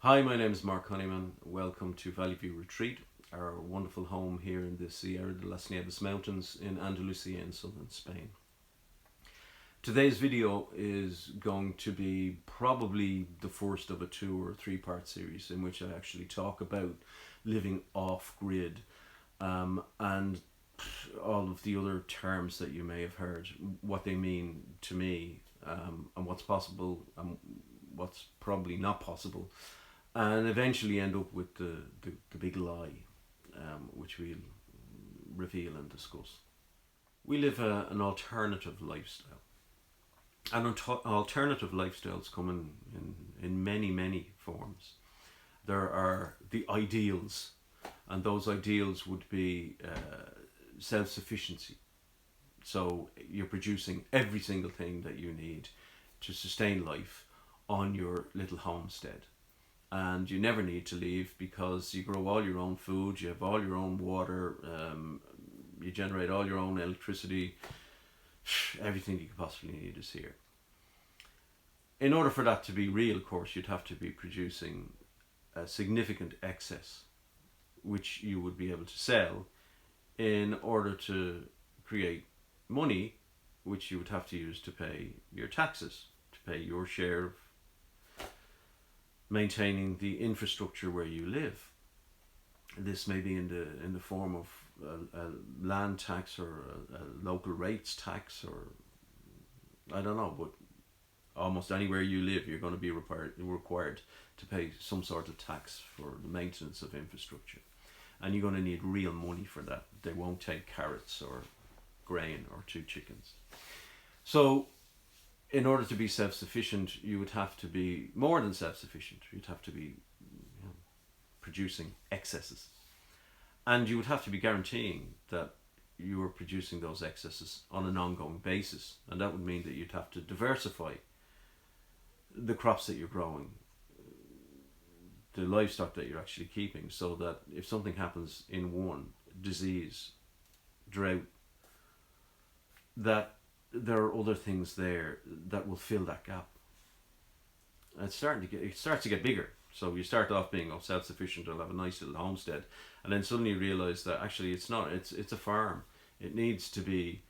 Hi, my name is Mark Honeyman. Welcome to Valley View Retreat, our wonderful home here in the Sierra de las Nieves mountains in Andalucía in southern Spain. Today's video is going to be probably the first of a 2 or 3 part series in which I actually talk about living off-grid and all of the other terms that you may have heard, what they mean to me, and what's possible and what's probably not possible, and eventually end up with the big lie, which we'll reveal and discuss. We live an alternative lifestyle. And alternative lifestyles come in many forms. There are the ideals, and those ideals would be self-sufficiency. So you're producing every single thing that you need to sustain life on your little homestead. And you never need to leave because you grow all your own food, you have all your own water, you generate all your own electricity. Everything you could possibly need is here. In order for that to be real, of course, you'd have to be producing a significant excess, which you would be able to sell in order to create money, which you would have to use to pay your taxes, to pay your share of maintaining the infrastructure where you live. This may be in the form of a land tax or a local rates tax, or I don't know, but almost anywhere you live you're going to be required to pay some sort of tax for the maintenance of infrastructure, and you're going to need real money for that. They won't take carrots or grain or 2 chickens. So in order to be self-sufficient, you would have to be more than self-sufficient. You'd have to be producing excesses. And you would have to be guaranteeing that you were producing those excesses on an ongoing basis. And that would mean that you'd have to diversify the crops that you're growing, the livestock that you're actually keeping, so that if something happens in one, disease, drought, that there are other things there that will fill that gap. And it starts to get bigger. So you start off being self-sufficient, I'll have a nice little homestead, and then suddenly you realise that actually it's not. It's a farm. It needs to be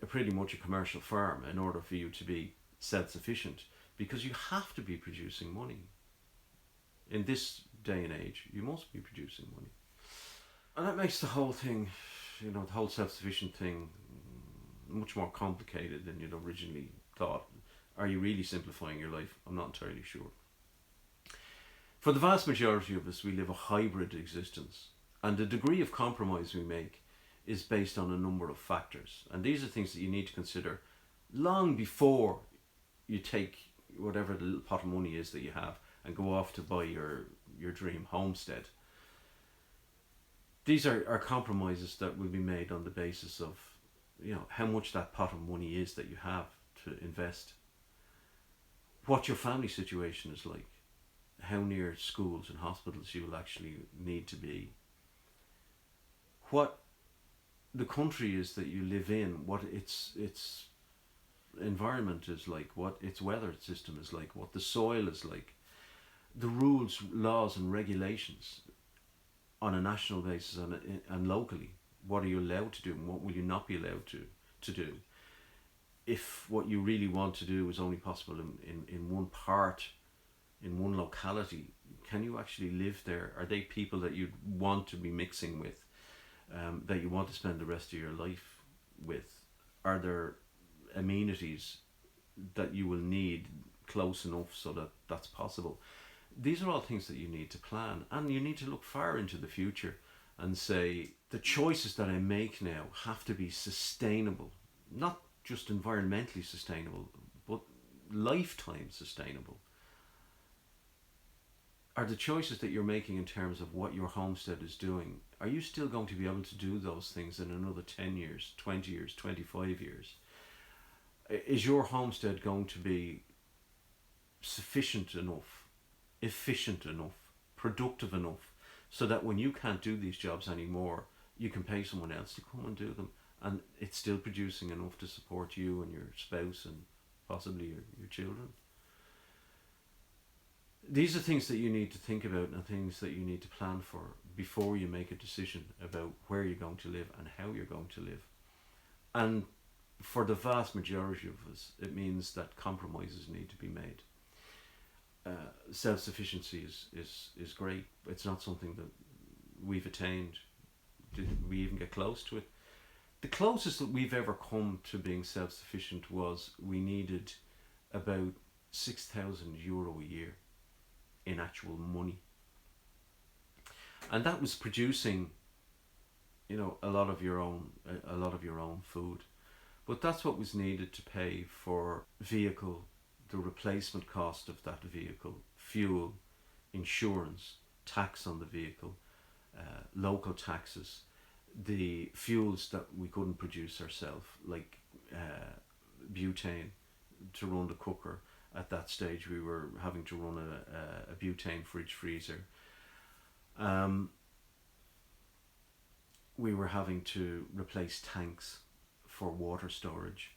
pretty much a commercial farm in order for you to be self-sufficient, because you have to be producing money. In this day and age, you must be producing money. And that makes the whole thing, the whole self-sufficient thing, much more complicated than you'd originally thought. Are you really simplifying your life? I'm not entirely sure. For the vast majority of us, we live a hybrid existence, and the degree of compromise we make is based on a number of factors. And these are things that you need to consider long before you take whatever the little pot of money is that you have and go off to buy your dream homestead. These are compromises that will be made on the basis of how much that pot of money is that you have to invest, what your family situation is like, how near schools and hospitals you will actually need to be, what the country is that you live in, what its environment is like, what its weather system is like, what the soil is like, the rules, laws and regulations on a national basis and locally. What are you allowed to do and what will you not be allowed to do? If what you really want to do is only possible in one part, in one locality, can you actually live there? Are they people that you'd want to be mixing with, that you want to spend the rest of your life with? Are there amenities that you will need close enough so that that's possible? These are all things that you need to plan, and you need to look far into the future and say, the choices that I make now have to be sustainable, not just environmentally sustainable, but lifetime sustainable. Are the choices that you're making in terms of what your homestead is doing, are you still going to be able to do those things in another 10 years, 20 years, 25 years? Is your homestead going to be sufficient enough, efficient enough, productive enough, so that when you can't do these jobs anymore, you can pay someone else to come and do them, and it's still producing enough to support you and your spouse and possibly your children? These are things that you need to think about and things that you need to plan for before you make a decision about where you're going to live and how you're going to live. And for the vast majority of us, it means that compromises need to be made. Self-sufficiency is great. It's not something that we've attained. Did we even get close to it? The closest that we've ever come to being self-sufficient was we needed about €6,000 a year in actual money, and that was producing, a lot of your own food. But that's what was needed to pay for vehicle, the replacement cost of that vehicle, fuel, insurance, tax on the vehicle, local taxes, the fuels that we couldn't produce ourselves, like butane to run the cooker. At that stage, we were having to run a butane fridge freezer. We were having to replace tanks for water storage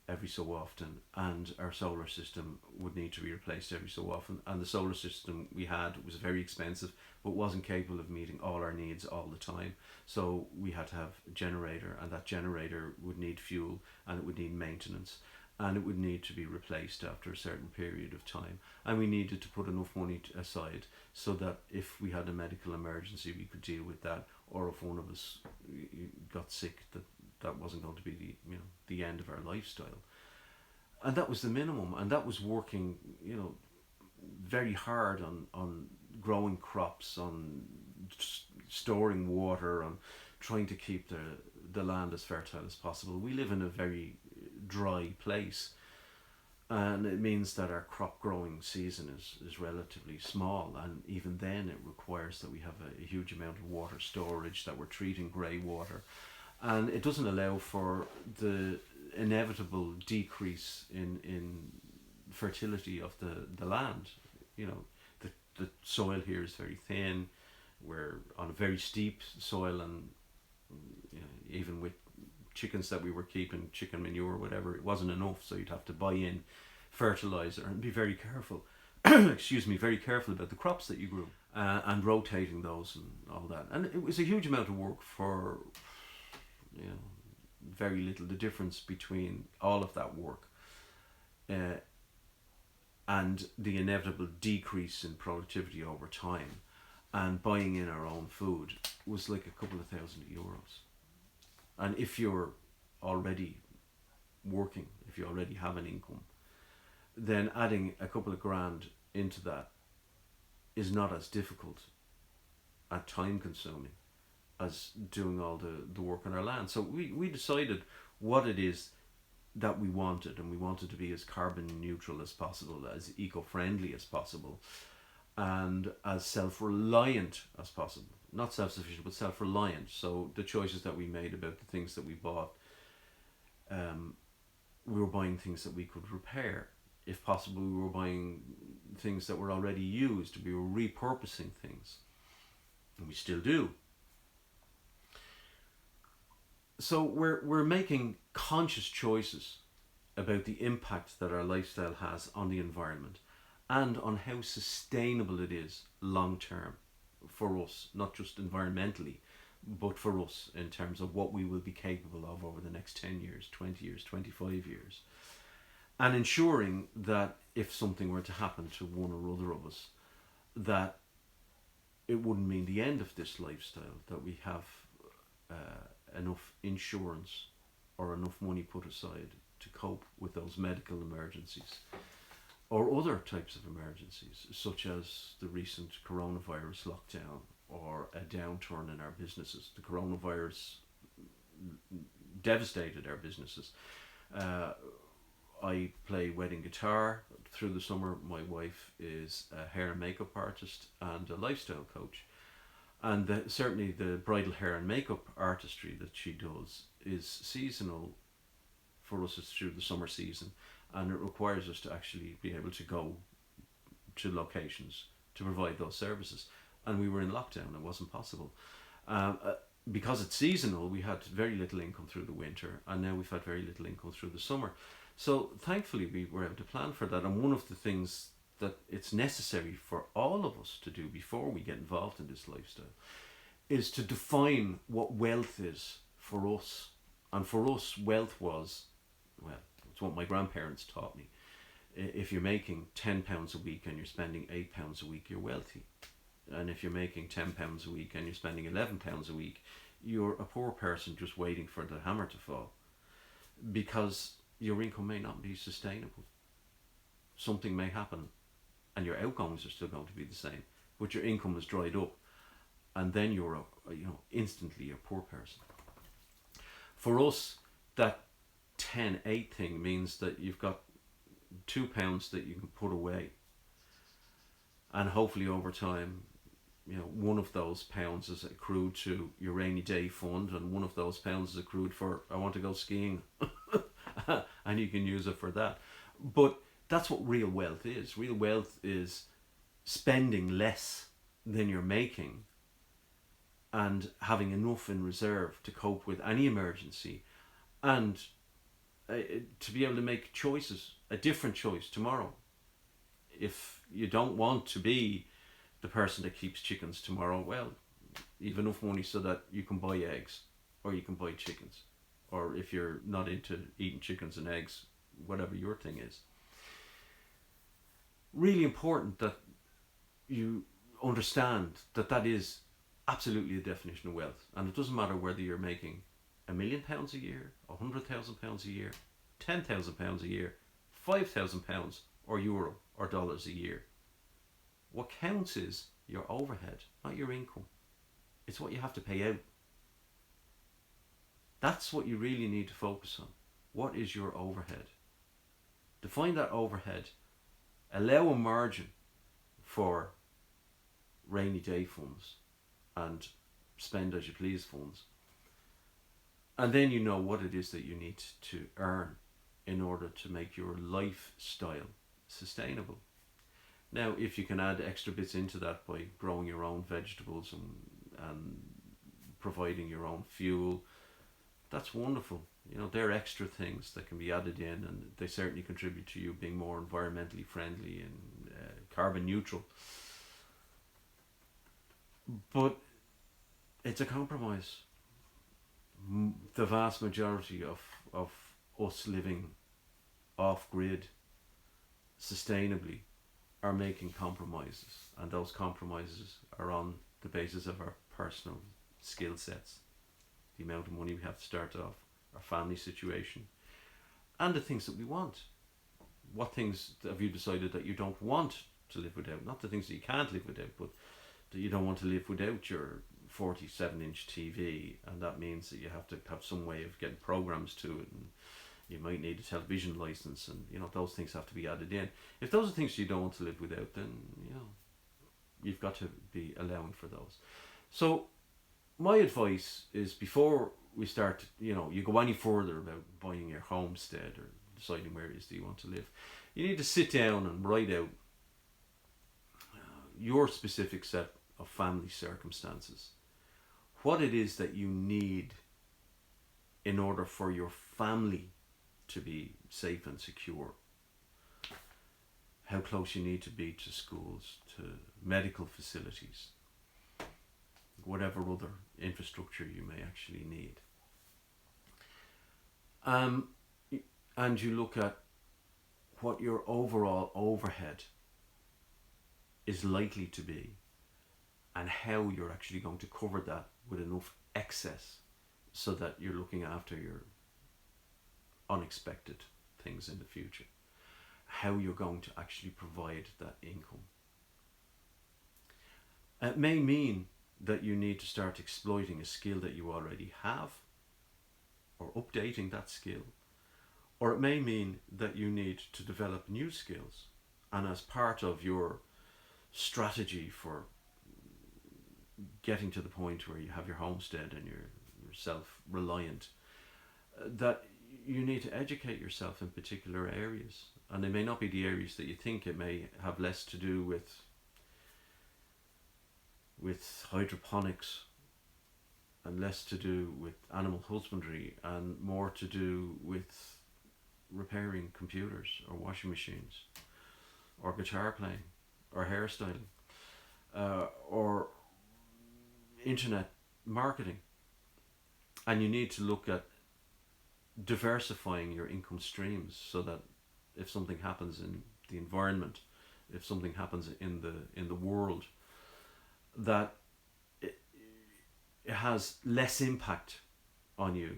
every so often, and our solar system would need to be replaced every so often. And the solar system we had was very expensive, but wasn't capable of meeting all our needs all the time. So we had to have a generator, and that generator would need fuel, and it would need maintenance, and it would need to be replaced after a certain period of time. And we needed to put enough money aside so that if we had a medical emergency, we could deal with that, or if one of us got sick, that wasn't going to be the end of our lifestyle. And that was the minimum, and that was working very hard on growing crops, on storing water, on trying to keep the land as fertile as possible. We live in a very dry place, and it means that our crop growing season is relatively small, and even then it requires that we have a huge amount of water storage, that we're treating grey water, and it doesn't allow for the inevitable decrease in fertility of the land. The soil here is very thin. We're on a very steep soil, and even with chickens that we were keeping, chicken manure or whatever, it wasn't enough, so you'd have to buy in fertilizer and be very careful very careful about the crops that you grew, and rotating those and all that. And it was a huge amount of work for very little. The difference between all of that work and the inevitable decrease in productivity over time and buying in our own food was like a couple of €1,000. And if you're already working, if you already have an income, then adding a couple of grand into that is not as difficult and time consuming as doing all the work on our land. So we decided what it is that we wanted, and we wanted to be as carbon neutral as possible, as eco-friendly as possible, and as self-reliant as possible. Not self-sufficient, but self-reliant. So the choices that we made about the things that we bought, we were buying things that we could repair. If possible, we were buying things that were already used. We were repurposing things, and we still do. So we're making conscious choices about the impact that our lifestyle has on the environment, and on how sustainable it is long term for us, not just environmentally, but for us in terms of what we will be capable of over the next 10 years, 20 years, 25 years. And ensuring that if something were to happen to one or other of us, that it wouldn't mean the end of this lifestyle, that we have enough insurance or enough money put aside to cope with those medical emergencies or other types of emergencies, such as the recent coronavirus lockdown or a downturn in our businesses. The coronavirus devastated our businesses. I play wedding guitar through the summer. My wife is a hair and makeup artist and a lifestyle coach. And certainly the bridal hair and makeup artistry that she does is seasonal for us. It's through the summer season, and it requires us to actually be able to go to locations to provide those services. And we were in lockdown, it wasn't possible. Because it's seasonal, we had very little income through the winter, and now we've had very little income through the summer. So thankfully we were able to plan for that. And one of the things that it's necessary for all of us to do before we get involved in this lifestyle is to define what wealth is for us. And for us, wealth was, well, it's what my grandparents taught me. If you're making £10 a week and you're spending £8 a week, you're wealthy. And if you're making £10 a week and you're spending £11 a week, you're a poor person just waiting for the hammer to fall, because your income may not be sustainable. Something may happen and your outgoings are still going to be the same, but your income is dried up, and then you're instantly a poor person. For us, that 10-8 thing means that you've got £2 that you can put away, and hopefully over time, one of those pounds is accrued to your rainy day fund, and one of those pounds is accrued for, I want to go skiing, and you can use it for that. But that's what real wealth is. Real wealth is spending less than you're making and having enough in reserve to cope with any emergency, and to be able to make choices, a different choice tomorrow. If you don't want to be the person that keeps chickens tomorrow, well, you've enough money so that you can buy eggs, or you can buy chickens, or if you're not into eating chickens and eggs, whatever your thing is. Really important that you understand that that is absolutely the definition of wealth, and it doesn't matter whether you're making £1 million a year, £100,000 a year, £10,000 a year, £5,000 or euro or dollars a year. What counts is your overhead, not your income. It's what you have to pay out. That's what you really need to focus on. What is your overhead? Define that overhead. Allow a margin for rainy day funds and spend as you please funds. And then you know what it is that you need to earn in order to make your lifestyle sustainable. Now, if you can add extra bits into that by growing your own vegetables and providing your own fuel, that's wonderful. They're extra things that can be added in, and they certainly contribute to you being more environmentally friendly and carbon neutral. But it's a compromise. The vast majority of us living off-grid sustainably are making compromises, and those compromises are on the basis of our personal skill sets, the amount of money we have to start off, our family situation, and the things that we want. What things have you decided that you don't want to live without? Not the things that you can't live without, but that you don't want to live without your 47-inch TV, and that means that you have to have some way of getting programs to it, and you might need a television license, and those things have to be added in. If those are things you don't want to live without, then you've got to be allowing for those. So my advice is, before we start, you go any further about buying your homestead or deciding where it is that you want to live, you need to sit down and write out your specific set of family circumstances, what it is that you need in order for your family to be safe and secure, how close you need to be to schools, to medical facilities, whatever other infrastructure you may actually need. And you look at what your overall overhead is likely to be, and how you're actually going to cover that with enough excess so that you're looking after your unexpected things in the future. How you're going to actually provide that income. It may mean that you need to start exploiting a skill that you already have, or updating that skill. Or it may mean that you need to develop new skills, and as part of your strategy for getting to the point where you have your homestead and you're self-reliant, that you need to educate yourself in particular areas, and they may not be the areas that you think. It may have less to do with hydroponics, and less to do with animal husbandry, and more to do with repairing computers or washing machines. or guitar playing, or hairstyling, or internet marketing. And you need to look at diversifying your income streams so that if something happens in the environment, if something happens in the world, that it has less impact on you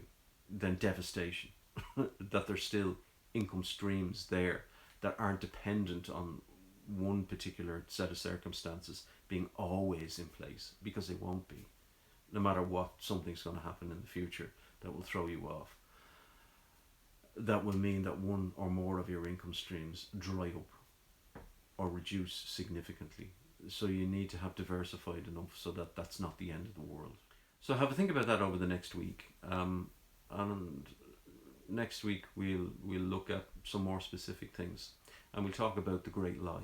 than devastation. That there's still income streams there that aren't dependent on one particular set of circumstances being always in place, because they won't be. No matter what, something's going to happen in the future that will throw you off. That will mean that one or more of your income streams dry up or reduce significantly. So you need to have diversified enough so that that's not the end of the world. So have a think about that over the next week. And next week we'll look at some more specific things, and we'll talk about the great lie.